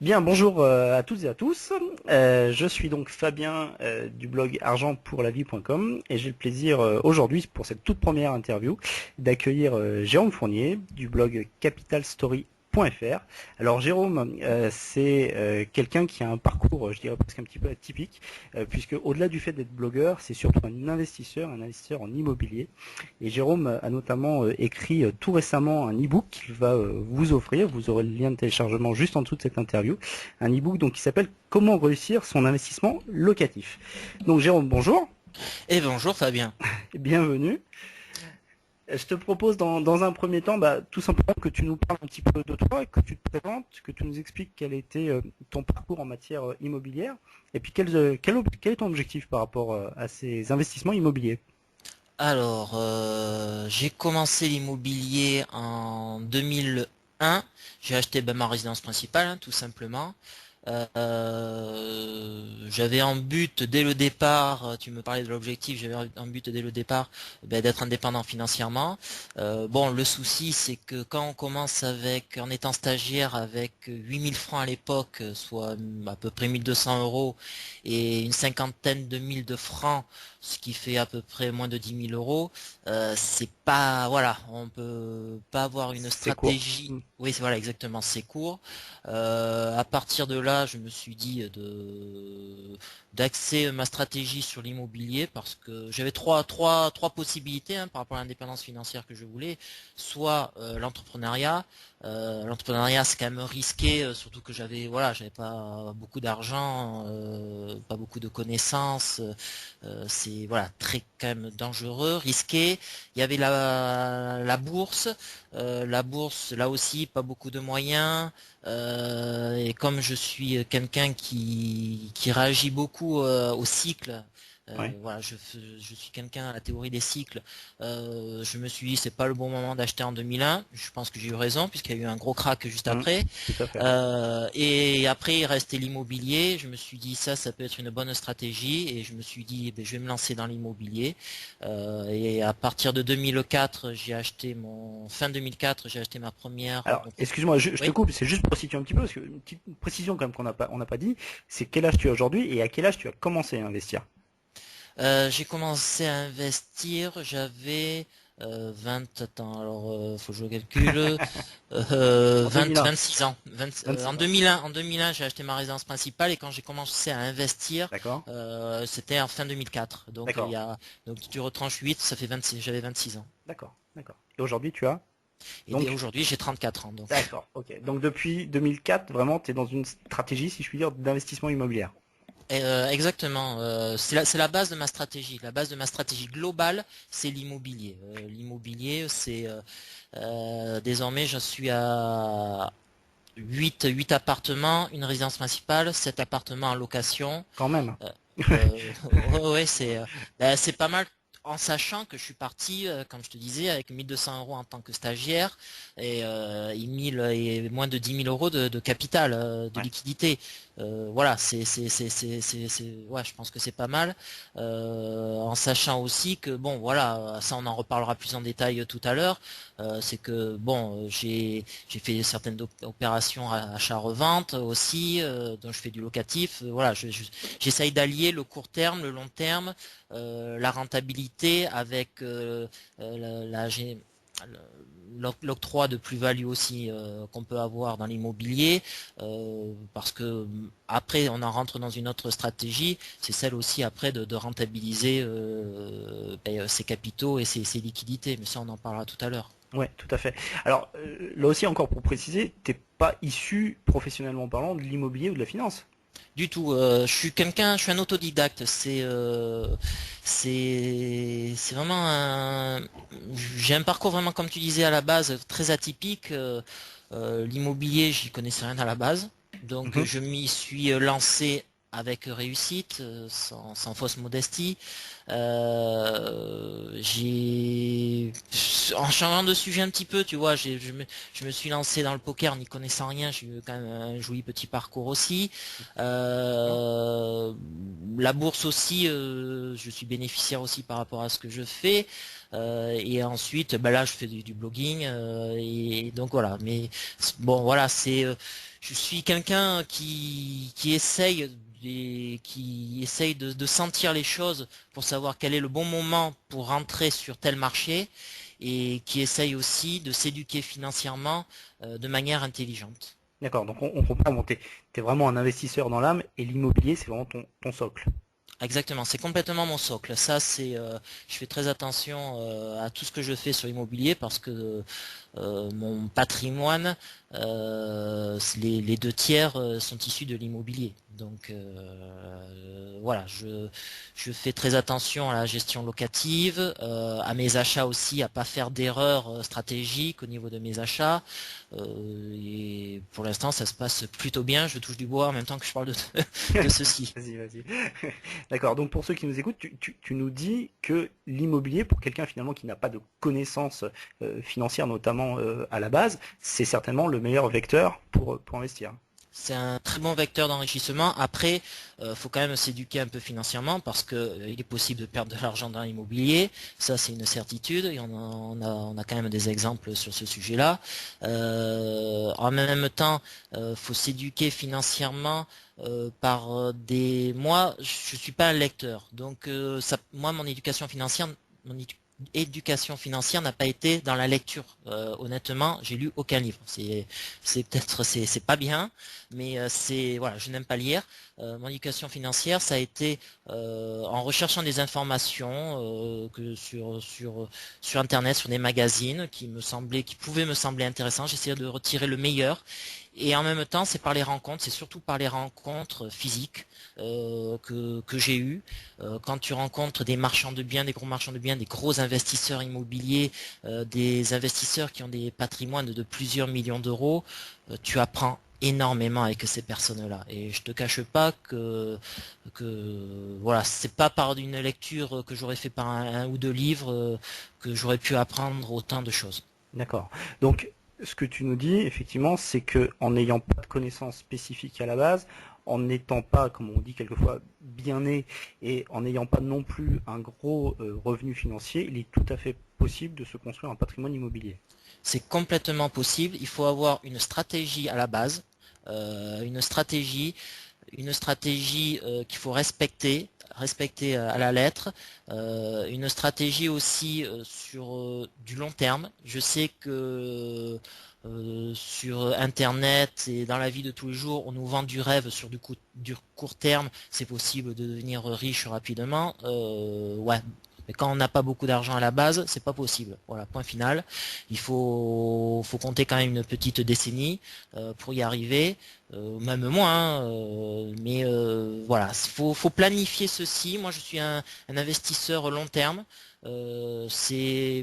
Bien, bonjour à toutes et à tous. Je suis donc Fabien du blog argentpourlavie.com et j'ai le plaisir aujourd'hui, pour cette toute première interview, d'accueillir Jérôme Fournier du blog capitalstory.fr. Alors Jérôme, c'est quelqu'un qui a un parcours, je dirais presque un petit peu atypique, puisque au-delà du fait d'être blogueur, c'est surtout un investisseur en immobilier. Et Jérôme a notamment écrit tout récemment un e-book qu'il va vous offrir. Vous aurez le lien de téléchargement juste en dessous de cette interview. Un e-book donc qui s'appelle Comment réussir son investissement locatif. Donc Jérôme, bonjour, Et bonjour Fabien. bienvenue. Je te propose dans un premier temps, tout simplement que tu nous parles un petit peu de toi, que tu te présentes, que tu nous expliques quel était ton parcours en matière immobilière, et puis quel est ton objectif par rapport à ces investissements immobiliers. Alors, j'ai commencé l'immobilier en 2001. J'ai acheté ma résidence principale, tout simplement. J'avais en but dès le départ, tu me parlais de l'objectif, j'avais en but dès le départ d'être indépendant financièrement. Bon, le souci c'est que quand on commence en étant stagiaire avec 8000 francs à l'époque, soit à peu près 1200 euros et une cinquantaine de mille de francs, ce qui fait à peu près moins de 10 000 euros, c'est pas, voilà, on peut pas avoir une C'est court. stratégie. Oui, voilà, exactement, c'est court. À partir de là, je me suis dit d'axer ma stratégie sur l'immobilier parce que j'avais trois possibilités par rapport à l'indépendance financière que je voulais. Soit l'entrepreneuriat. L'entrepreneuriat, c'est quand même risqué, surtout que j'avais pas beaucoup d'argent, pas beaucoup de connaissances. C'est voilà très quand même dangereux, risqué. Il y avait la bourse. La bourse, là aussi, pas beaucoup de moyens. Et comme je suis quelqu'un qui réagit beaucoup au cycle, Ouais. voilà, je suis quelqu'un à la théorie des cycles. Je me suis dit c'est pas le bon moment d'acheter en 2001. Je pense que j'ai eu raison puisqu'il y a eu un gros crack juste Mm. après. Tout à fait. Et après il restait l'immobilier. Je me suis dit ça peut être une bonne stratégie et je me suis dit je vais me lancer dans l'immobilier. Et à partir de 2004, fin 2004, j'ai acheté ma première Alors, excuse-moi, je te Oui. coupe, c'est juste pour situer un petit peu, parce que une petite précision quand même on n'a pas dit, c'est quel âge tu as aujourd'hui et à quel âge tu as commencé à investir. J'ai commencé à investir, j'avais attends, alors faut que je calcule, En 2001, 26 ans. En 26 ans. 2001, j'ai acheté ma résidence principale et quand j'ai commencé à investir, D'accord. c'était en fin 2004. Donc D'accord. donc tu retranches 8, ça fait 26, j'avais 26 ans. D'accord. D'accord. Et aujourd'hui, tu as Et dès donc, aujourd'hui, j'ai 34 ans. Donc d'accord. Ok. Donc depuis 2004, vraiment, tu es dans une stratégie, si je puis dire, d'investissement immobilier. Exactement, c'est la base de ma stratégie. La base de ma stratégie globale, c'est l'immobilier. L'immobilier, c'est désormais, j'en suis à huit appartements, une résidence principale, 7 appartements en location. Quand même. Euh, ouais, c'est pas mal en sachant que je suis parti, comme je te disais, avec 1200 euros en tant que stagiaire et 1000 et moins de 10 000 euros de capital, de Ouais. liquidité. Voilà, ouais, je pense que c'est pas mal. En sachant aussi que bon, voilà, ça on en reparlera plus en détail tout à l'heure. C'est que bon, j'ai fait certaines opérations achat-revente aussi, dont je fais du locatif. Voilà, j'essaye d'allier le court terme, le long terme, la rentabilité avec l'octroi de plus-value aussi qu'on peut avoir dans l'immobilier, parce que après on en rentre dans une autre stratégie, c'est celle aussi après de rentabiliser ses capitaux et ses liquidités, mais ça on en parlera tout à l'heure. Ouais, tout à fait. Alors, là aussi, encore pour préciser, t'es pas issu, professionnellement parlant, de l'immobilier ou de la finance. Du tout. Je suis un autodidacte. C'est vraiment j'ai un parcours vraiment comme tu disais à la base très atypique. L'immobilier, j'y connaissais rien à la base, donc Mhm. je m'y suis lancé avec réussite, sans fausse modestie. J'ai En changeant de sujet un petit peu, tu vois, je me suis lancé dans le poker n'y connaissant rien. J'ai eu quand même un joli petit parcours aussi. D'accord. Euh, la bourse aussi, je suis bénéficiaire aussi par rapport à ce que je fais. Et ensuite, là, je fais du blogging et donc voilà. Mais bon, voilà, je suis quelqu'un qui essaye de sentir les choses pour savoir quel est le bon moment pour rentrer sur tel marché et qui essaye aussi de s'éduquer financièrement de manière intelligente. D'accord, donc on comprend, bon, t'es vraiment un investisseur dans l'âme et l'immobilier, c'est vraiment ton socle. Exactement, c'est complètement mon socle. Ça, je fais très attention à tout ce que je fais sur l'immobilier parce que mon patrimoine, les deux tiers sont issus de l'immobilier. Donc voilà, je fais très attention à la gestion locative, à mes achats aussi, à pas faire d'erreurs stratégiques au niveau de mes achats. Et pour l'instant, ça se passe plutôt bien. Je touche du bois en même temps que je parle de ceci. Vas-y, vas-y. D'accord, donc pour ceux qui nous écoutent, tu nous dis que l'immobilier, pour quelqu'un finalement qui n'a pas de connaissances financières, notamment à la base, c'est certainement le meilleur vecteur pour investir. C'est un très bon vecteur d'enrichissement. Après, faut quand même s'éduquer un peu financièrement parce que il est possible de perdre de l'argent dans l'immobilier. Ça, c'est une certitude. Et on a quand même des exemples sur ce sujet-là. En même temps, faut s'éduquer financièrement Moi, je suis pas un lecteur, donc moi, mon éducation financière n'a pas été dans la lecture. Honnêtement, j'ai lu aucun livre. C'est pas bien, mais voilà, je n'aime pas lire. Mon éducation financière, ça a été en recherchant des informations sur Internet, sur des magazines qui pouvaient me sembler intéressants. J'essayais de retirer le meilleur. Et en même temps, c'est surtout par les rencontres physiques que j'ai eues. Quand tu rencontres des marchands de biens, des gros marchands de biens, des gros investisseurs immobiliers, des investisseurs qui ont des patrimoines de plusieurs millions d'euros, tu apprends énormément avec ces personnes-là. Et je te cache pas que voilà, c'est pas par une lecture que j'aurais fait par un ou deux livres que j'aurais pu apprendre autant de choses. D'accord. Donc, ce que tu nous dis, effectivement, c'est que en n'ayant pas de connaissances spécifiques à la base, en n'étant pas, comme on dit quelquefois, bien né, et en n'ayant pas non plus un gros revenu financier, il est tout à fait possible de se construire un patrimoine immobilier. C'est complètement possible. Il faut avoir une stratégie à la base, une stratégie qu'il faut respecter à la lettre, une stratégie aussi sur du long terme. Je sais que sur Internet et dans la vie de tous les jours, on nous vend du rêve sur du court terme. C'est possible de devenir riche rapidement. Ouais. Mais quand on n'a pas beaucoup d'argent à la base, c'est pas possible. Voilà, point final. Il faut compter quand même une petite décennie pour y arriver, même moins. Mais voilà, faut planifier ceci. Moi, je suis un investisseur long terme. Mes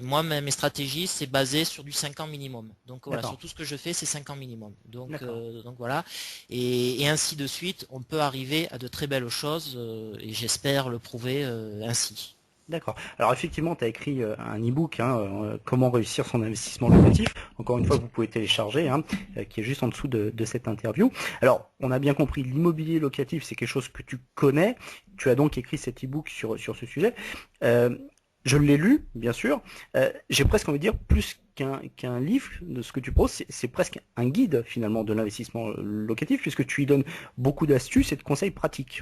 stratégies, c'est basé sur du 5 ans minimum. Donc voilà, D'accord. sur tout ce que je fais, c'est 5 ans minimum. D'accord. Donc voilà, et ainsi de suite, on peut arriver à de très belles choses et j'espère le prouver ainsi. D'accord. Alors effectivement, tu as écrit un e-book, hein, Comment réussir son investissement locatif. Encore une fois, vous pouvez télécharger, hein, qui est juste en dessous de cette interview. Alors, on a bien compris, l'immobilier locatif, c'est quelque chose que tu connais. Tu as donc écrit cet e-book sur ce sujet. Je l'ai lu, bien sûr. J'ai presque envie de dire, plus qu'un livre de ce que tu proposes, c'est presque un guide finalement de l'investissement locatif, puisque tu y donnes beaucoup d'astuces et de conseils pratiques.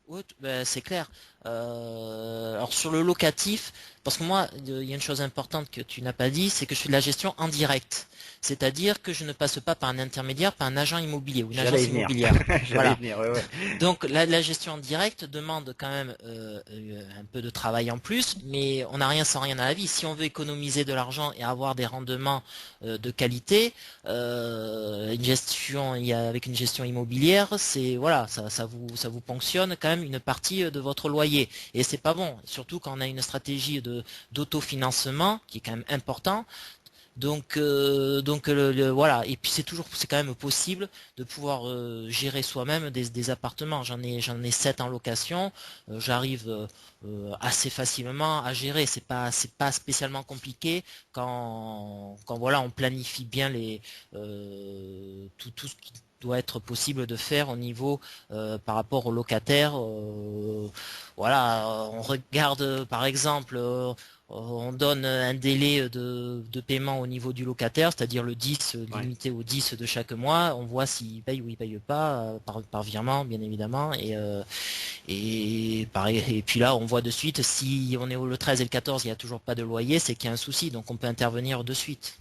Oui, ben, c'est clair. Alors sur le locatif, parce que moi, il y a une chose importante que tu n'as pas dit, c'est que je fais de la gestion en direct. C'est-à-dire que je ne passe pas par un intermédiaire, par un agent immobilier ou une J'allais agence y venir. immobilière. J'allais y Voilà. venir, ouais, ouais. Donc la gestion en direct demande quand même un peu de travail en plus, mais on n'a rien sans rien à la vie. Si on veut économiser de l'argent et avoir des rendements de qualité, avec une gestion immobilière, c'est voilà, ça vous ponctionne quand même une partie de votre loyer. Et c'est pas bon, surtout quand on a une stratégie d'autofinancement qui est quand même important. Donc voilà. Et puis c'est quand même possible de pouvoir gérer soi-même des appartements. J'en ai 7 en location. J'arrive assez facilement à gérer. C'est pas spécialement compliqué quand voilà on planifie bien tout ce qui doit être possible de faire au niveau par rapport aux locataires. Voilà, on regarde par exemple. on donne un délai de paiement au niveau du locataire, c'est-à-dire le 10 limité au 10 de chaque mois. On voit s'il paye ou il paye pas par virement, bien évidemment. Et pareil. Et puis là, on voit de suite si on est le 13 et le 14, il n'y a toujours pas de loyer, c'est qu'il y a un souci. Donc on peut intervenir de suite.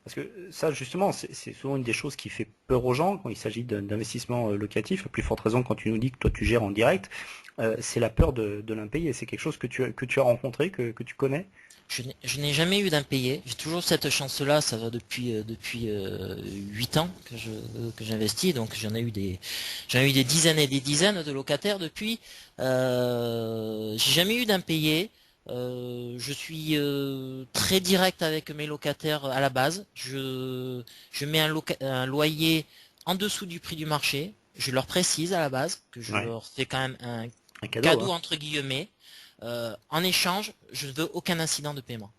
Parce que ça, justement, c'est souvent une des choses qui fait peur aux gens quand il s'agit d'investissement locatif, à plus forte raison quand tu nous dis que toi tu gères en direct, c'est la peur de l'impayé. C'est quelque chose que tu as rencontré, que tu connais? Je n'ai jamais eu d'impayé. J'ai toujours cette chance-là. Ça va depuis 8 ans que j'investis. Donc j'en ai eu des dizaines et des dizaines de locataires depuis. J'ai jamais eu d'impayé. Je suis très direct avec mes locataires à la base. Je mets un loyer en dessous du prix du marché. Je leur précise à la base que je Ouais. leur fais quand même un Un cadeau, cadeau hein. entre guillemets. En échange, je ne veux aucun incident de paiement.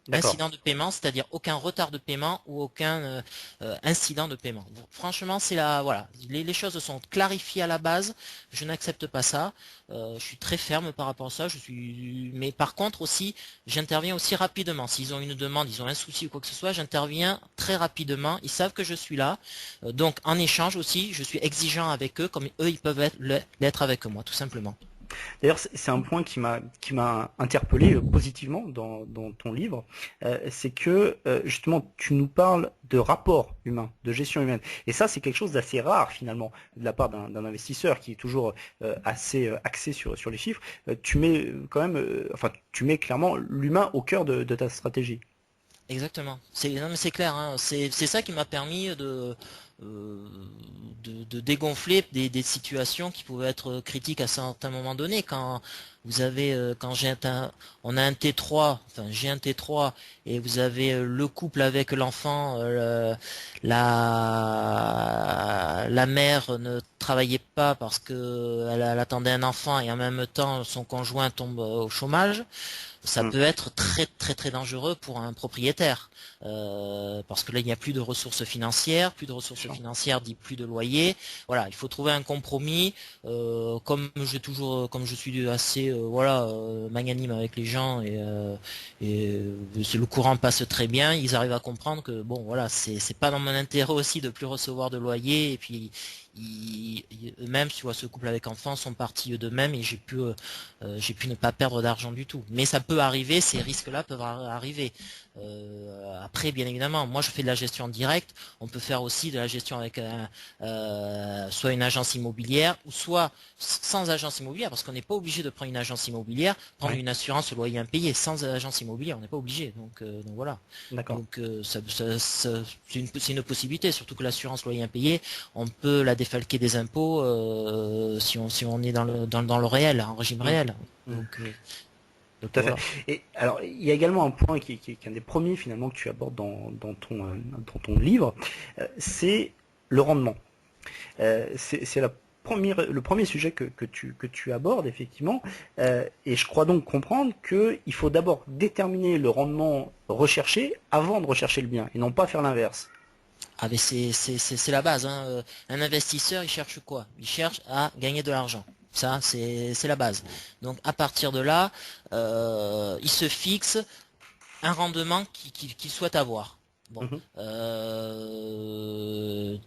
D'accord. Incident de paiement, c'est-à-dire aucun retard de paiement ou aucun incident de paiement. Bon, franchement, voilà, les choses sont clarifiées à la base. Je n'accepte pas ça. Je suis très ferme par rapport à ça. Mais par contre aussi, j'interviens aussi rapidement. S'ils ont une demande, ils ont un souci ou quoi que ce soit, j'interviens très rapidement. Ils savent que je suis là. Donc, en échange aussi, je suis exigeant avec eux, comme eux, ils peuvent l'être avec moi, tout simplement. D'ailleurs, c'est un point qui m'a interpellé positivement dans ton livre, c'est que justement tu nous parles de rapport humain, de gestion humaine, et ça c'est quelque chose d'assez rare finalement de la part d'un investisseur qui est toujours assez axé sur les chiffres. Tu mets quand même, enfin tu mets clairement l'humain au cœur de ta stratégie. Exactement. Non mais c'est clair, hein. C'est ça qui m'a permis euh, de dégonfler des situations qui pouvaient être critiques à certains moments donnés. Quand vous avez quand on a un T3, enfin j'ai un T3 et vous avez le couple avec l'enfant, la mère ne travaillait pas parce que elle attendait un enfant et en même temps son conjoint tombe au chômage. Ça Mm. peut être très très très dangereux pour un propriétaire parce que là il n'y a plus de ressources financières, plus de Bien ressources sûr. financières dit plus de loyer. Voilà, il faut trouver un compromis. Comme je suis assez magnanime avec les gens le courant passe très bien, ils arrivent à comprendre que bon voilà c'est pas dans mon intérêt aussi de plus recevoir de loyer et puis eux-mêmes, tu vois, ce couple avec enfants sont partis d'eux-mêmes et j'ai pu ne pas perdre d'argent du tout. Mais ça peut arriver, ces risques-là peuvent arriver. Après, bien évidemment, moi je fais de la gestion directe. On peut faire aussi de la gestion avec soit une agence immobilière ou soit sans agence immobilière, parce qu'on n'est pas obligé de prendre une agence immobilière, prendre Ouais. une assurance loyer impayé sans agence immobilière, on n'est pas obligé. Donc voilà. D'accord. Donc c'est une possibilité, surtout que l'assurance loyer impayé, on peut la défalquer des impôts si on est dans le réel, en régime Mm. Donc, Mm. euh, donc Tout à fait. voilà. Et alors, il y a également un point qui est un des premiers finalement que tu abordes dans ton livre, c'est le rendement. C'est le premier sujet que tu abordes effectivement, et je crois donc comprendre qu'il faut d'abord déterminer le rendement recherché avant de rechercher le bien, et non pas faire l'inverse. Ah mais c'est la base, hein. Un investisseur, il cherche quoi? Il cherche à gagner de l'argent. Ça, c'est la base. Donc à partir de là, il se fixe un rendement qu'il souhaite avoir. Bon, Mhm,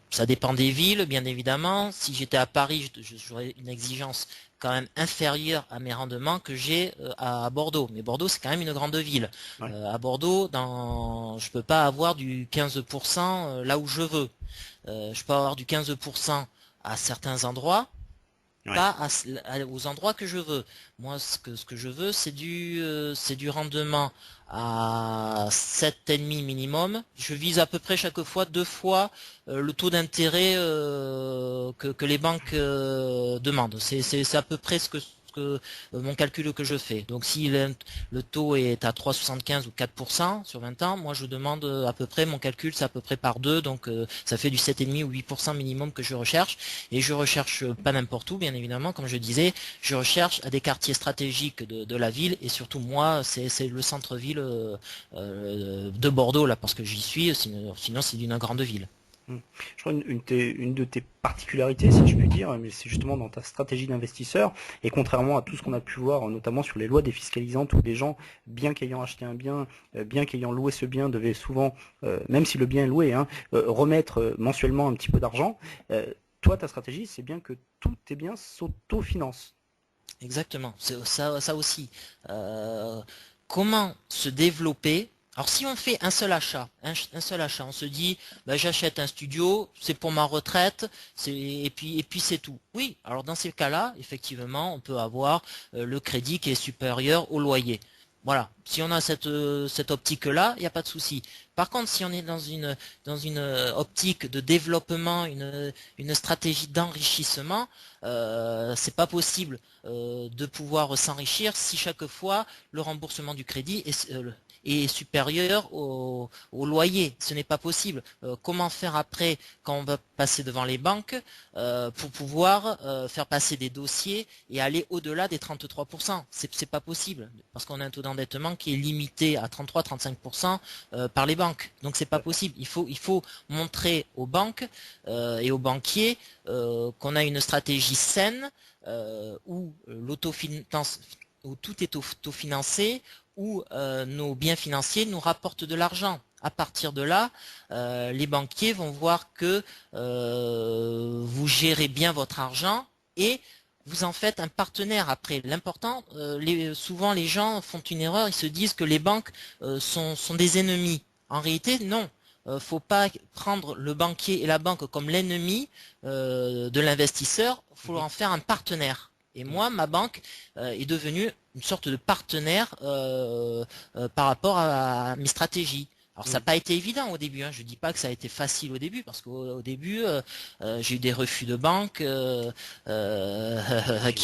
ça dépend des villes, bien évidemment. Si j'étais à Paris, j'aurais une exigence quand même inférieure à mes rendements que j'ai à Bordeaux. Mais Bordeaux, c'est quand même une grande ville. ouais, À Bordeaux, je peux pas avoir du 15% là où je veux. Je peux avoir du 15% à certains endroits, ouais, pas aux endroits que je veux. Moi, ce que je veux, c'est du rendement à 7,5 minimum. Je vise à peu près chaque fois 2 fois le taux d'intérêt que les banques demandent. C'est à peu près mon calcul que je fais. Donc si le taux est à 3,75 ou 4% sur 20 ans, moi je demande à peu près, mon calcul c'est à peu près par 2, donc ça fait du 7,5 ou 8% minimum que je recherche. Et je recherche pas n'importe où, bien évidemment, comme je disais, je recherche à des quartiers stratégiques de la ville, et surtout moi, c'est le centre-ville de Bordeaux, là, parce que j'y suis, sinon c'est d'une grande ville. Je crois une de tes particularités, si je puis dire, mais c'est justement dans ta stratégie d'investisseur, et contrairement à tout ce qu'on a pu voir, notamment sur les lois défiscalisantes, où les gens, bien qu'ayant acheté un bien, bien qu'ayant loué ce bien, devaient souvent, même si le bien est loué, hein, remettre mensuellement un petit peu d'argent. Toi, ta stratégie, c'est bien que tous tes biens s'autofinancent. Exactement, c'est ça aussi. Euh, Comment se développer? Alors si on fait un seul achat, un seul achat, on se dit bah, j'achète un studio, c'est pour ma retraite, et puis c'est tout. Oui, alors dans ces cas-là, effectivement, on peut avoir le crédit qui est supérieur au loyer. Voilà, si on a cette optique-là, il n'y a pas de souci. Par contre, si on est dans une optique de développement, une stratégie d'enrichissement, c'est pas possible de pouvoir s'enrichir si chaque fois le remboursement du crédit est supérieur au loyer. Ce n'est pas possible. Comment faire après quand on va passer devant les banques pour pouvoir faire passer des dossiers et aller au-delà des 33%? C'est pas possible parce qu'on a un taux d'endettement qui est limité à 33-35% par les banques. Donc c'est pas possible. Il faut montrer aux banques et aux banquiers qu'on a une stratégie saine où l'autofinance, où tout est autofinancé, où nos biens financiers nous rapportent de l'argent. À partir de là, les banquiers vont voir que vous gérez bien votre argent et vous en faites un partenaire après. L'important, souvent les gens font une erreur, ils se disent que les banques sont des ennemis. En réalité, non. Faut pas prendre le banquier et la banque comme l'ennemi de l'investisseur, faut en faire un partenaire. Et moi, ma banque est devenue une sorte de partenaire par rapport à mes stratégies. Alors ça n'a pas été évident au début, hein. Je dis pas que ça a été facile au début, parce qu'au début j'ai eu des refus de banque qui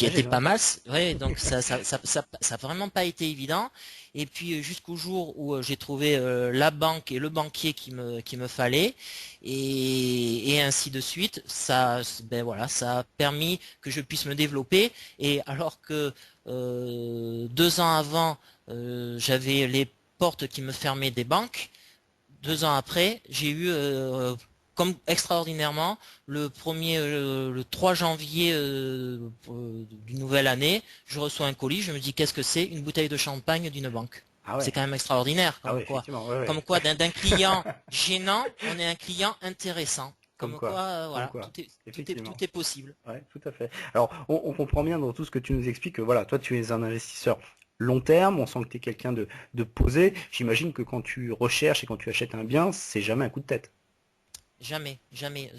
étaient J'imagine, pas ouais. mal. Ouais, donc ça a vraiment pas été évident. Et puis jusqu'au jour où j'ai trouvé la banque et le banquier qui me fallait, et ainsi de suite. Ben voilà, ça a permis que je puisse me développer. Et alors que 2 ans avant, j'avais les portes qui me fermaient des banques. 2 ans après, j'ai eu, comme extraordinairement, le 3 janvier d'une nouvelle année, je reçois un colis, je me dis qu'est-ce que c'est? Une bouteille de champagne d'une banque. Ah C'est ouais, quand même extraordinaire, ah ouais, effectivement, ouais, ouais. comme quoi d'un client gênant, on est un client intéressant. Comme quoi, Comme voilà, quoi, tout effectivement. est possible. Ouais, tout à fait. Alors, on comprend bien dans tout ce que tu nous expliques que voilà, toi, tu es un investisseur long terme, on sent que tu es quelqu'un de posé. J'imagine que quand tu recherches et quand tu achètes un bien, c'est jamais un coup de tête. Jamais, jamais.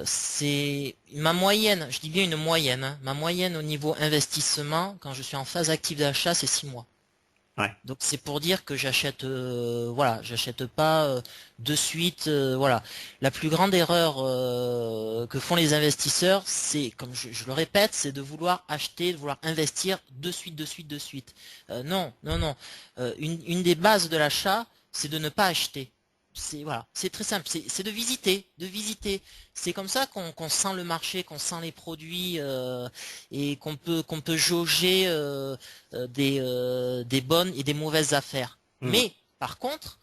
C'est ma moyenne, je dis bien une moyenne, hein. Ma moyenne au niveau investissement, quand je suis en phase active d'achat, c'est 6 mois. Ouais. Donc c'est pour dire que j'achète, voilà, j'achète pas de suite, voilà. La plus grande erreur que font les investisseurs, c'est, comme je le répète, c'est de vouloir acheter, de vouloir investir de suite, de suite, de suite. Non, non, non. Une des bases de l'achat, c'est de ne pas acheter. C'est voilà, c'est très simple, c'est de visiter, de visiter. C'est comme ça qu'on sent le marché, qu'on sent les produits et qu'on peut jauger des bonnes et des mauvaises affaires. Mhm. Mais par contre,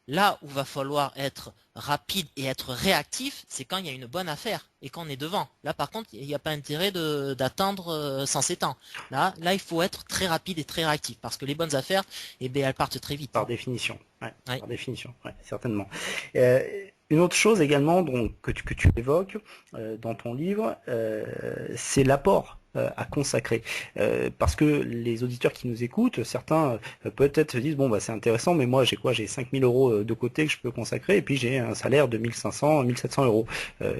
là où va falloir être rapide et être réactif, c'est quand il y a une bonne affaire et qu'on est devant. Là, par contre, il n'y a pas intérêt d'attendre sans s'étendre. Là, il faut être très rapide et très réactif parce que les bonnes affaires, eh bien, elles partent très vite, Par hein. définition. Ouais, Ouais. par définition, ouais, certainement. Euh, une autre chose également que tu évoques dans ton livre, c'est l'apport à consacrer. Parce que les auditeurs qui nous écoutent, certains peut-être se disent, bon, bah, c'est intéressant, mais moi, j'ai quoi? J'ai 5000 euros de côté que je peux consacrer, et puis j'ai un salaire de 1500, 1700 euros.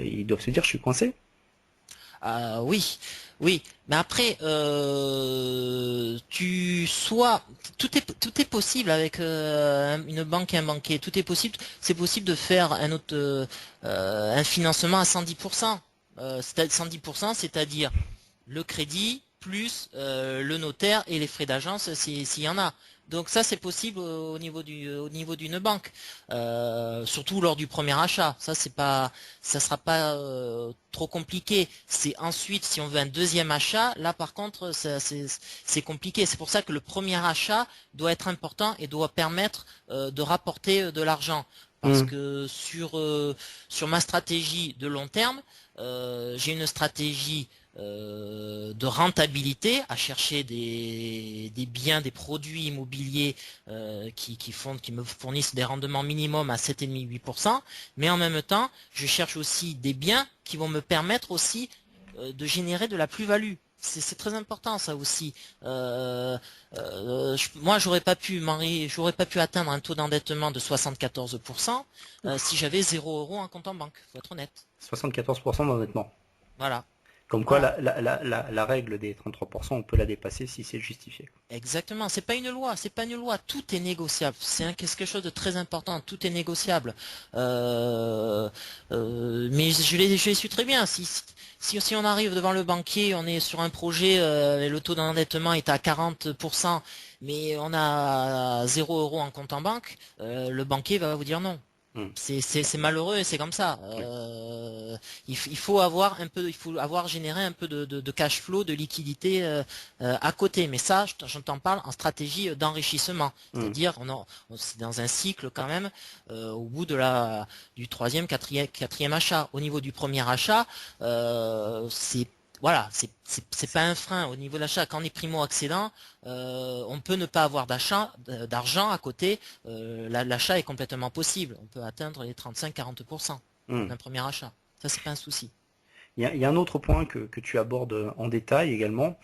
Ils doivent se dire, je suis coincé. Oui, oui. Mais après, tout est possible avec une banque et un banquier. Tout est possible. C'est possible de faire un financement à 110%. 110%, c'est-à-dire le crédit plus le notaire et les frais d'agence s'il y en a. Donc ça c'est possible au niveau d'une banque, surtout lors du premier achat. Ça sera pas trop compliqué. C'est ensuite si on veut un deuxième achat, là par contre c'est compliqué. C'est pour ça que le premier achat doit être important et doit permettre de rapporter de l'argent. parce que sur ma stratégie de long terme, j'ai une stratégie de rentabilité à chercher des biens, des produits immobiliers qui me fournissent des rendements minimum à 7,5-8%, mais en même temps, je cherche aussi des biens qui vont me permettre aussi de générer de la plus-value. C'est très important ça aussi. Moi, j'aurais pas pu atteindre un taux d'endettement de 74% si j'avais 0 € en compte en banque. Faut être honnête. 74% d'endettement. Voilà. Comme quoi, Voilà. la règle des 33%, on peut la dépasser si c'est justifié. Exactement, c'est pas une loi, tout est négociable, c'est quelque chose de très important, tout est négociable. Mais je l'ai su très bien, si on arrive devant le banquier, on est sur un projet, et le taux d'endettement est à 40%, mais on a 0 € en compte en banque, le banquier va vous dire non. C'est malheureux et c'est comme ça. Il faut avoir généré un peu de cash flow, de liquidité à côté. Mais ça, je t'en parle en stratégie d'enrichissement. C'est-à-dire, c'est dans un cycle quand même, au bout du troisième, quatrième achat. Au niveau du premier achat, c'est pas un frein au niveau de l'achat. Quand on est primo-accédant, on peut ne pas avoir d'argent à côté. L'achat est complètement possible. On peut atteindre les 35-40% d'un premier achat. Ça, c'est pas un souci. Il y a un autre point que tu abordes en détail également,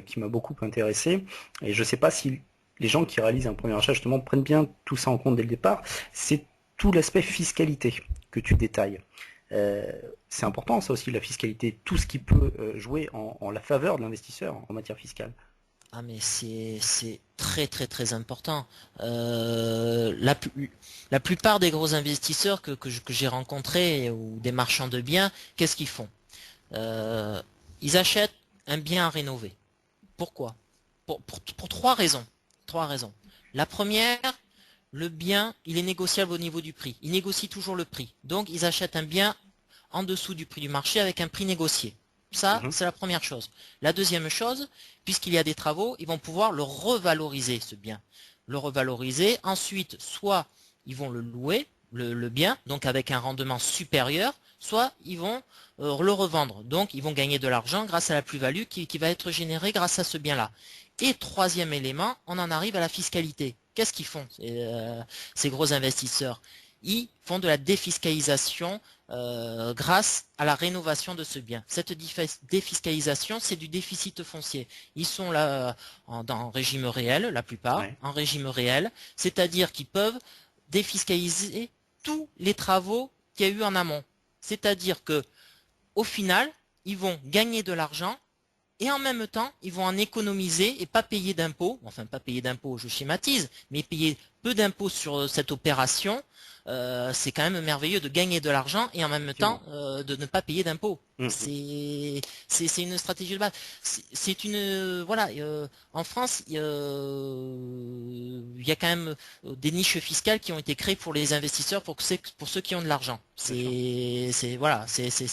qui m'a beaucoup intéressé. Et je ne sais pas si les gens qui réalisent un premier achat justement prennent bien tout ça en compte dès le départ. C'est tout l'aspect fiscalité que tu détailles. C'est important ça aussi, la fiscalité, tout ce qui peut jouer en la faveur de l'investisseur en matière fiscale. Ah mais c'est très très très important. La plupart des gros investisseurs que j'ai rencontrés ou des marchands de biens, qu'est-ce qu'ils font? Ils achètent un bien à rénover. Pourquoi? Pour trois raisons. Trois raisons. La première, le bien, il est négociable au niveau du prix. Ils négocient toujours le prix. Donc, ils achètent un bien en dessous du prix du marché avec un prix négocié. Ça, c'est la première chose. La deuxième chose, puisqu'il y a des travaux, ils vont pouvoir le revaloriser, ce bien. Le revaloriser. Ensuite, soit ils vont le louer, le bien, donc avec un rendement supérieur, soit ils vont le revendre. Donc, ils vont gagner de l'argent grâce à la plus-value qui va être générée grâce à ce bien-là. Et troisième élément, on en arrive à la fiscalité. Qu'est-ce qu'ils font, ces gros investisseurs? Ils font de la défiscalisation grâce à la rénovation de ce bien. Cette défiscalisation, c'est du déficit foncier. Ils sont là en régime réel, la plupart, en régime réel, c'est-à-dire qu'ils peuvent défiscaliser tous les travaux qu'il y a eu en amont. C'est-à-dire que au final, ils vont gagner de l'argent et en même temps, ils vont en économiser et pas payer d'impôts. Enfin, pas payer d'impôts, je schématise, mais payer peu d'impôts sur cette opération. C'est quand même merveilleux de gagner de l'argent et en même temps de ne pas payer d'impôts. C'est une stratégie de base. C'est une voilà. En France, il y a quand même des niches fiscales qui ont été créées pour les investisseurs, pour ceux qui ont de l'argent. C'est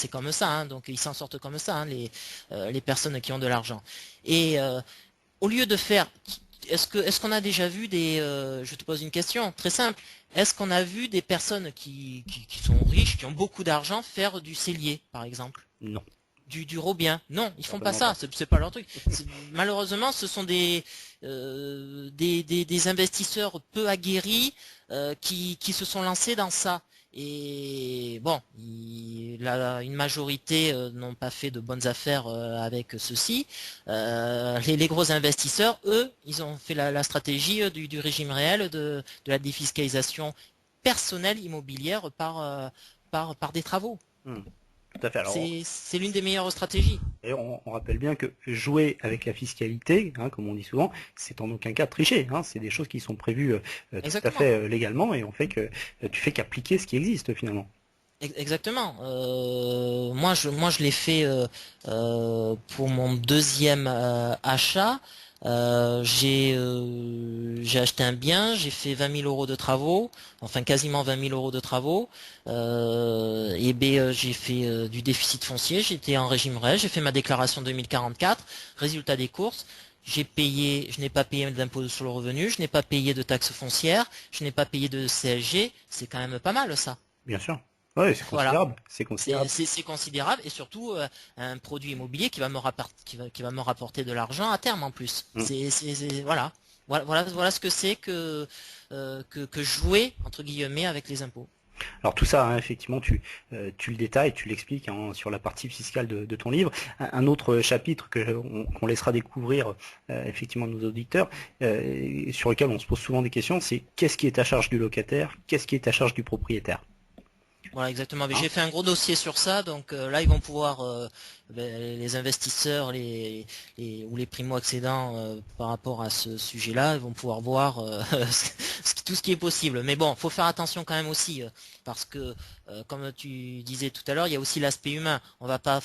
comme ça. Hein, donc ils s'en sortent comme ça, hein, les personnes qui ont de l'argent. Et au lieu de faire est-ce qu'on a déjà vu je te pose une question très simple. Est-ce qu'on a vu des personnes qui sont riches, qui ont beaucoup d'argent, faire du cellier, par exemple? Non. Du Robien? Non, ils font pas ça. C'est pas leur truc. Malheureusement, ce sont des investisseurs peu aguerris qui se sont lancés dans ça. Et bon, une majorité n'ont pas fait de bonnes affaires avec ceci. Les gros investisseurs, eux, ils ont fait la stratégie du régime réel, de la défiscalisation personnelle immobilière par des travaux. Tout à fait. C'est l'une des meilleures stratégies. Et on rappelle bien que jouer avec la fiscalité, hein, comme on dit souvent, c'est en aucun cas tricher. Hein, c'est des choses qui sont prévues tout à fait légalement et on fait que tu fais qu'appliquer ce qui existe finalement. Exactement. Moi, je l'ai fait pour mon deuxième achat. J'ai acheté un bien, j'ai fait 20 000 € de travaux, enfin quasiment 20 000 € de travaux. J'ai fait du déficit foncier, j'étais en régime réel, j'ai fait ma déclaration 2044, résultat des courses. je n'ai pas payé d'impôt sur le revenu, je n'ai pas payé de taxes foncières, je n'ai pas payé de CSG, c'est quand même pas mal ça. Bien sûr. Oui, c'est Voilà. considérable. C'est considérable. C'est considérable et surtout un produit immobilier qui va me rapporter de l'argent à terme en plus. Mm. Voilà. Voilà ce que c'est que jouer entre guillemets avec les impôts. Alors tout ça, hein, effectivement, tu le détailles, tu l'expliques hein, sur la partie fiscale de ton livre. Un autre chapitre qu'on laissera découvrir effectivement à nos auditeurs, sur lequel on se pose souvent des questions, c'est qu'est-ce qui est à charge du locataire, qu'est-ce qui est à charge du propriétaire. Voilà, exactement. Mais Hein. j'ai fait un gros dossier sur ça, donc là ils vont pouvoir, les investisseurs, ou les primo-accédants par rapport à ce sujet-là, ils vont pouvoir voir tout ce qui est possible. Mais bon, faut faire attention quand même aussi, parce que comme tu disais tout à l'heure, il y a aussi l'aspect humain. On va pas,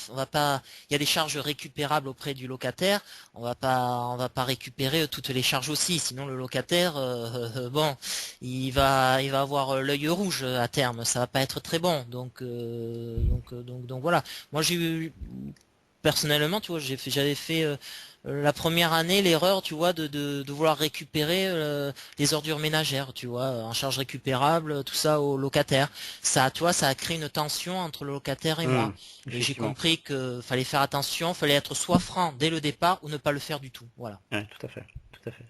il y a des charges récupérables auprès du locataire. On va pas récupérer toutes les charges aussi, sinon le locataire, bon, il va avoir l'œil rouge à terme. Ça va pas être très bon. Donc voilà. Moi j'ai eu personnellement, tu vois, j'avais fait la première année l'erreur, tu vois, de vouloir récupérer les ordures ménagères, tu vois, en charge récupérable, tout ça aux locataires. Ça, tu vois, ça a créé une tension entre le locataire et moi. Et j'ai Effectivement. compris que fallait faire attention, fallait être soit franc dès le départ ou ne pas le faire du tout. Voilà. Ouais, tout à fait, tout à fait.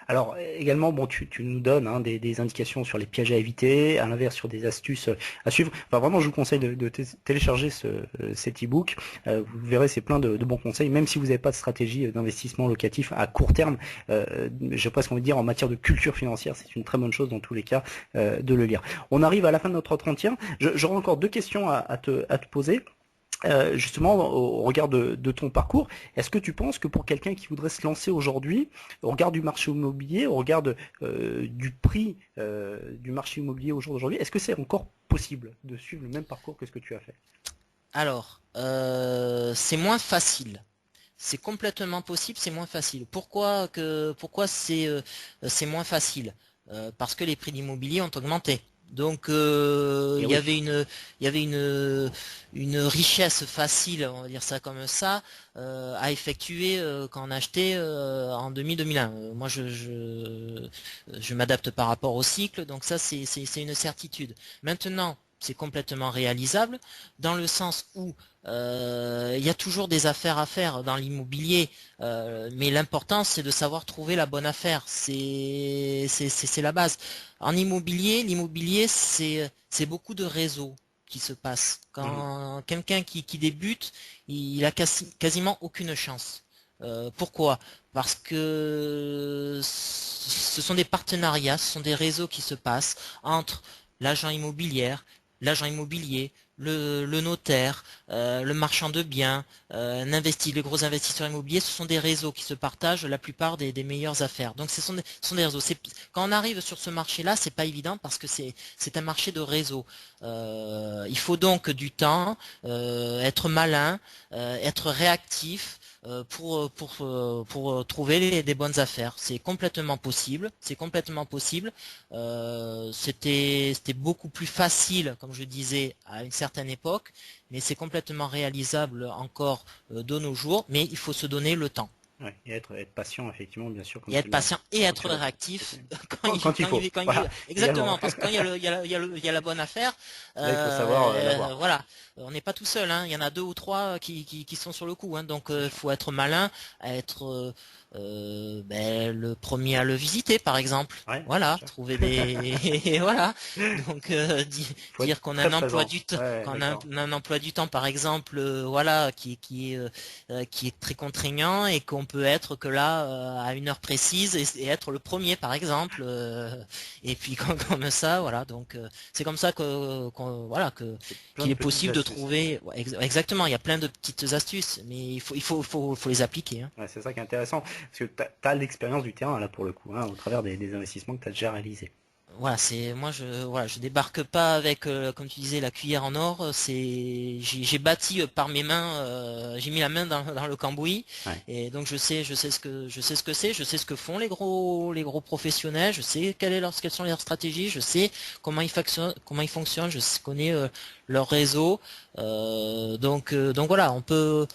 Alors également, bon, tu nous donnes hein, des indications sur les pièges à éviter, à l'inverse sur des astuces à suivre. Enfin, vraiment, je vous conseille de télécharger cet e-book. Vous verrez, c'est plein de bons conseils, même si vous n'avez pas de stratégie d'investissement locatif à court terme. J'ai presque envie de dire en matière de culture financière, c'est une très bonne chose dans tous les cas de le lire. On arrive à la fin de notre entretien. J'aurai encore deux questions à te poser. Justement, au regard de ton parcours, est-ce que tu penses que pour quelqu'un qui voudrait se lancer aujourd'hui, au regard du marché immobilier, au regard du prix du marché immobilier au jour d'aujourd'hui, est-ce que c'est encore possible de suivre le même parcours que ce que tu as fait? Alors, c'est moins facile. C'est complètement possible, c'est moins facile. Pourquoi c'est moins facile? Parce que les prix d'immobilier ont augmenté. Donc Eh il y oui. avait une richesse facile, on va dire ça comme ça, à effectuer quand on achetait en 2000-2001. Moi je m'adapte par rapport au cycle, donc ça c'est une certitude. Maintenant, c'est complètement réalisable dans le sens où il y a toujours des affaires à faire dans l'immobilier, mais l'important c'est de savoir trouver la bonne affaire. C'est la base. En immobilier, l'immobilier c'est beaucoup de réseaux qui se passent. Mhm. Quand quelqu'un qui débute, il a quasiment aucune chance. Pourquoi? Parce que ce sont des partenariats, ce sont des réseaux qui se passent entre l'agent l'agent immobilier, le notaire, le marchand de biens, les gros investisseurs immobiliers, ce sont des réseaux qui se partagent la plupart des meilleures affaires. Donc ce sont des réseaux. Quand on arrive sur ce marché-là, c'est pas évident parce que c'est un marché de réseau. Il faut donc du temps, être malin, être réactif. Pour trouver des bonnes affaires. C'est complètement possible. C'est complètement possible. C'était beaucoup plus facile, comme je disais, à une certaine époque, mais c'est complètement réalisable encore de nos jours, mais il faut se donner le temps. Ouais, et être patient, effectivement, bien sûr, Et être patient et comme être tu l'as dit. réactif Quand il faut. Voilà, également. exactement, parce que quand il y a la bonne affaire, Là, il faut savoir l'avoir. voilà, on n'est pas tout seul, hein. Il y en a deux ou trois qui sont sur le coup, hein. Donc C'est il sûr. faut être malin, être le premier à le visiter, par exemple. Ouais, bien Voilà, sûr. trouver des voilà. Donc Faut être dire qu'on a très un emploi présent. du temps, Ouais, qu'on a d'accord. un emploi du temps, par exemple, voilà, qui est très contraignant et qu'on peut être que là à une heure précise et être le premier par exemple et puis comme ça voilà donc c'est comme ça voilà que C'est plein qu'il de est petites possible de astuces. trouver ouais, exactement il y a plein de petites astuces mais faut les appliquer hein. Ouais, c'est ça qui est intéressant, parce que tu as l'expérience du terrain, là, pour le coup, hein, au travers des investissements que tu as déjà réalisés. Voilà, je débarque pas avec, comme tu disais, la cuillère en or. J'ai bâti par mes mains, j'ai mis la main dans le cambouis, Ouais. et donc je sais ce que c'est, je sais ce que font les gros professionnels, je sais quelles sont leurs stratégies, je sais comment ils fonctionnent, connais leur réseau. Donc voilà, on peut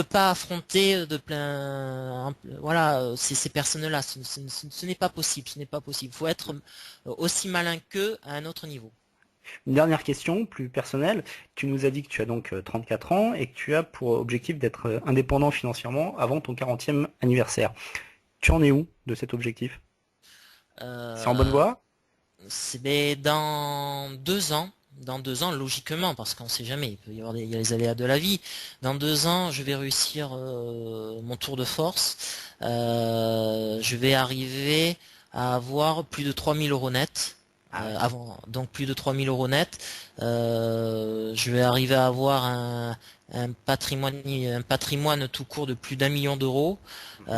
pas affronter de plein, voilà, ces personnes-là. Ce n'est pas possible, ce n'est pas possible. Faut être aussi malin qu'eux à un autre niveau. Une dernière question, plus personnelle. Tu nous as dit que tu as donc 34 ans et que tu as pour objectif d'être indépendant financièrement avant ton 40e anniversaire. Tu en es où de cet objectif? C'est en bonne Euh, voie? dans 2 ans, logiquement, parce qu'on sait jamais, il peut y avoir il y a les aléas de la vie. Dans 2 ans, je vais réussir mon tour de force. Je vais arriver à avoir plus de 3000 € net. Ah ouais. Avant, donc plus de 3000 € net. Je vais arriver à avoir un patrimoine tout court de plus d'1 million d'euros. Mhm.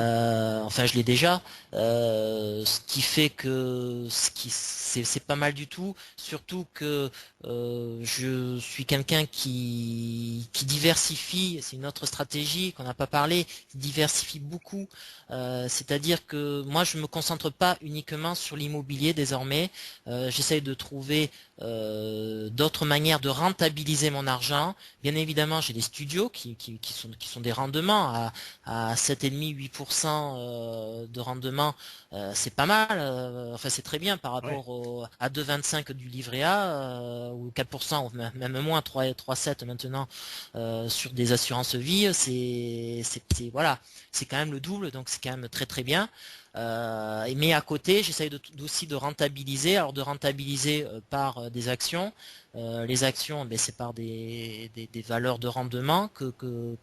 Enfin, je l'ai déjà. Ce qui fait que c'est pas mal du tout. Surtout que je suis quelqu'un qui diversifie. C'est une autre stratégie qu'on n'a pas parlé. Qui diversifie beaucoup. C'est-à-dire que moi, je me concentre pas uniquement sur l'immobilier désormais. J'essaye de trouver d'autres manières de rentabiliser mon argent. Bien évidemment, j'ai des studios qui sont des rendements à 7,5-8% de rendement. C'est pas mal. Enfin, c'est très bien par Ouais. rapport à 2,25 du livret A ou 4% ou même moins 3,7 maintenant sur des assurances vie. Voilà, c'est quand même le double, donc c'est quand même très très bien. Mais à côté, j'essaye aussi de rentabiliser, alors de rentabiliser par des actions. Les actions, ben, c'est par des valeurs de rendement que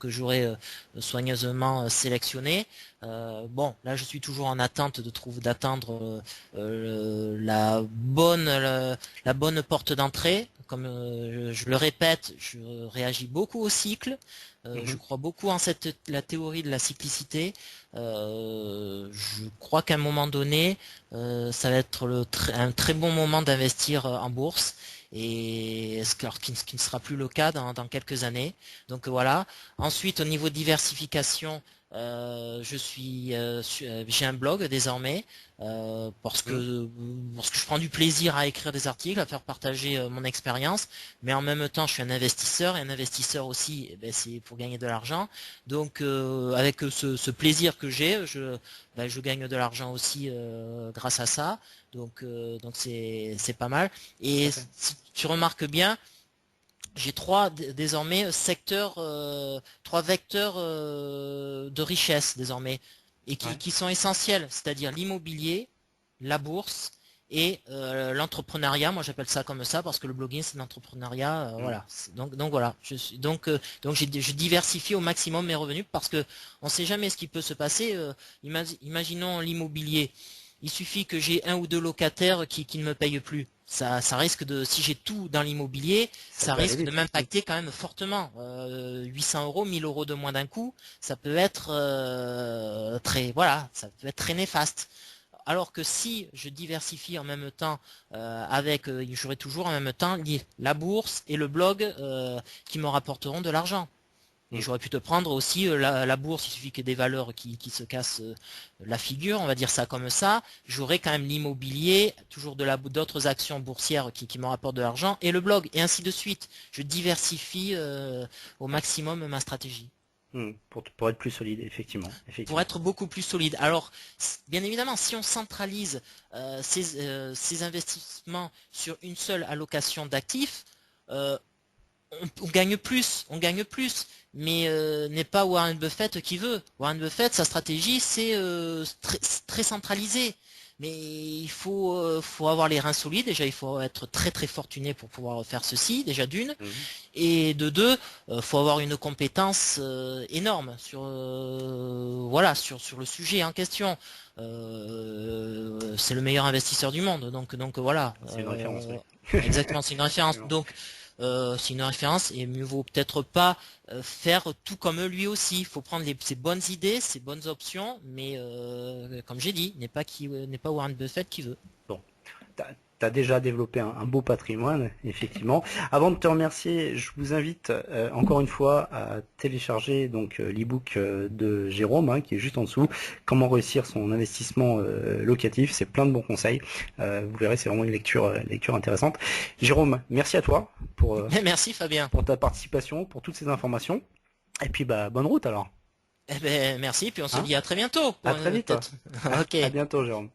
j'aurai soigneusement sélectionnées. Bon, là, je suis toujours en attente d'attendre la bonne porte d'entrée. Comme je le répète, je réagis beaucoup au cycle. Je Mhm. crois beaucoup en la théorie de la cyclicité. Je crois qu'à un moment donné, ça va être un très bon moment d'investir en bourse, et ce qui ne sera plus le cas dans quelques années. Donc voilà. Ensuite, au niveau diversification, j'ai un blog désormais Mhm. parce que je prends du plaisir à écrire des articles, à faire partager mon expérience, mais en même temps, je suis un investisseur, et un investisseur aussi, eh ben, c'est pour gagner de l'argent. Donc, avec ce plaisir que j'ai, je gagne de l'argent aussi grâce à ça. Donc c'est pas mal. Tout à Et fait. si tu remarques bien, j'ai désormais trois vecteurs de richesse désormais, et Ouais. qui sont essentiels, c'est-à-dire l'immobilier, la bourse et l'entrepreneuriat. Moi, j'appelle ça comme ça parce que le blogging, c'est l'entrepreneuriat. Mhm. Voilà. Donc voilà. Je diversifie au maximum mes revenus, parce que on sait jamais ce qui peut se passer. Imaginons l'immobilier. Il suffit que j'ai un ou deux locataires qui ne me payent plus. Ça risque si j'ai tout dans l'immobilier, Ça ça peut aller risque de vite. Mhm. m'impacter quand même fortement. 800 €, 1000 € de moins d'un coup, ça peut être voilà, ça peut être très néfaste. Alors que si je diversifie en même temps j'aurai toujours en même temps la bourse et le blog qui me rapporteront de l'argent. Et Mhm. j'aurais pu te prendre aussi la bourse, il suffit que des valeurs qui se cassent la figure, on va dire ça comme ça. J'aurai quand même l'immobilier, toujours d'autres actions boursières qui me rapportent de l'argent, et le blog, et ainsi de suite. Je diversifie au maximum ma stratégie Mhm. Pour être plus solide, effectivement. pour Effectivement. être beaucoup plus solide. Alors, bien évidemment, si on centralise ces investissements sur une seule allocation d'actifs, euh, on gagne plus, on gagne plus, mais n'est pas Warren Buffett qui veut. Warren Buffett, sa stratégie, c'est très centralisé. Mais faut avoir les reins solides. Déjà, il faut être très très fortuné pour pouvoir faire ceci, déjà d'une. Mhm. Et de deux, faut avoir une compétence énorme voilà, sur le sujet en question. C'est le meilleur investisseur du monde, donc voilà. C'est une référence, oui. Exactement, c'est une référence. Effectivement. Donc c'est une référence, et mieux vaut peut-être pas faire tout comme lui aussi. Il faut prendre ses bonnes idées, ses bonnes options, mais comme j'ai dit, n'est pas Warren Buffett qui veut. Bon. as déjà développé un beau patrimoine, effectivement. Avant de te remercier, je vous invite encore une fois à télécharger donc l'e-book de Jérôme, hein, qui est juste en dessous. Comment réussir son investissement locatif, c'est plein de bons conseils. Vous verrez, c'est vraiment une lecture intéressante. Jérôme, merci à toi Merci Fabien. pour ta participation, pour toutes ces informations. Et puis bonne route alors. Eh ben merci, puis on se Hein, dit à très bientôt. à très vite. Peut-être. Ok. À bientôt, Jérôme.